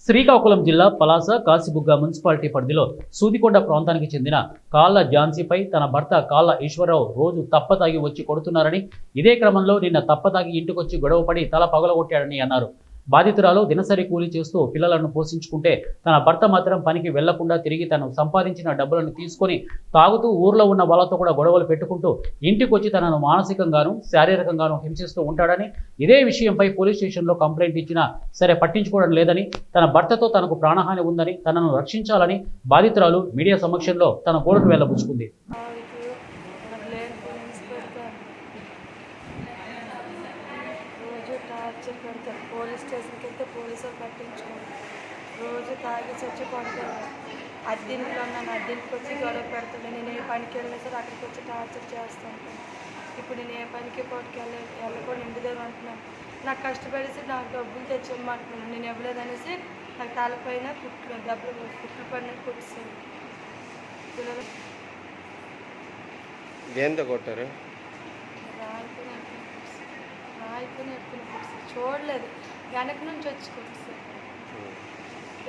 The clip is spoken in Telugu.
శ్రీకాకుళం జిల్లా పలాస కాశీబుగ్గ మున్సిపాలిటీ పరిధిలో సూదికొండ ప్రాంతానికి చెందిన కాళ్ళ ఝాన్సీపై తన భర్త కాళ్ళ ఈశ్వరరావు రోజు తప్పతాగి వచ్చి కొడుతున్నారని, ఇదే క్రమంలో నిన్న తప్పతాగి ఇంటికొచ్చి గొడవపడి తల పగలగొట్టాడని అన్నారు. బాధితురాలు దినసరి కూలీ చేస్తూ పిల్లలను పోషించుకుంటే తన భర్త మాత్రం పనికి వెళ్లకుండా తిరిగి తను సంపాదించిన డబ్బులను తీసుకొని తాగుతూ ఊర్లో ఉన్న వాళ్ళతో కూడా గొడవలు పెట్టుకుంటూ ఇంటికొచ్చి తనను మానసికంగాను శారీరకంగాను హింసిస్తూ ఉంటాడని, ఇదే విషయంపై పోలీస్ స్టేషన్లో కంప్లైంట్ ఇచ్చినా సరే పట్టించుకోవడం లేదని, తన భర్తతో తనకు ప్రాణహాని ఉందని, తనను రక్షించాలని బాధితురాలు మీడియా సమక్షంలో తన గోడకు వెళ్లబుచ్చుకుంది. టార్చర్ పెడతారు. పోలీస్ స్టేషన్కి వెళ్తే పోలీసులు పట్టించుకోరు. రోజు తాగి చచ్చి పడతారు. అద్దెంట్లో నన్ను అద్దెంటికి వచ్చి గొడవ పెడతాడు. నేను ఏ పనికి వెళ్ళినా సరే అక్కడికి వచ్చి టార్చర్ చేస్తాను. ఇప్పుడు నేను ఏ పనికి పోటీకి వెళ్ళకుండా ఇంటి దగ్గర ఉంటున్నాను. నాకు కష్టపడేసి నాకు డబ్బులు తెచ్చిమ్మంటున్నాను. నేను ఇవ్వలేదనేసి నాకు తలపైన దెబ్బలు కుట్లు పడినట్టు కొట్టిస్తాను. పిల్లలు దేంతో కొట్టారు? రాయితో ఎత్తున చూడలేదు, వెనక నుంచి వచ్చి కొట్టిస్తాను.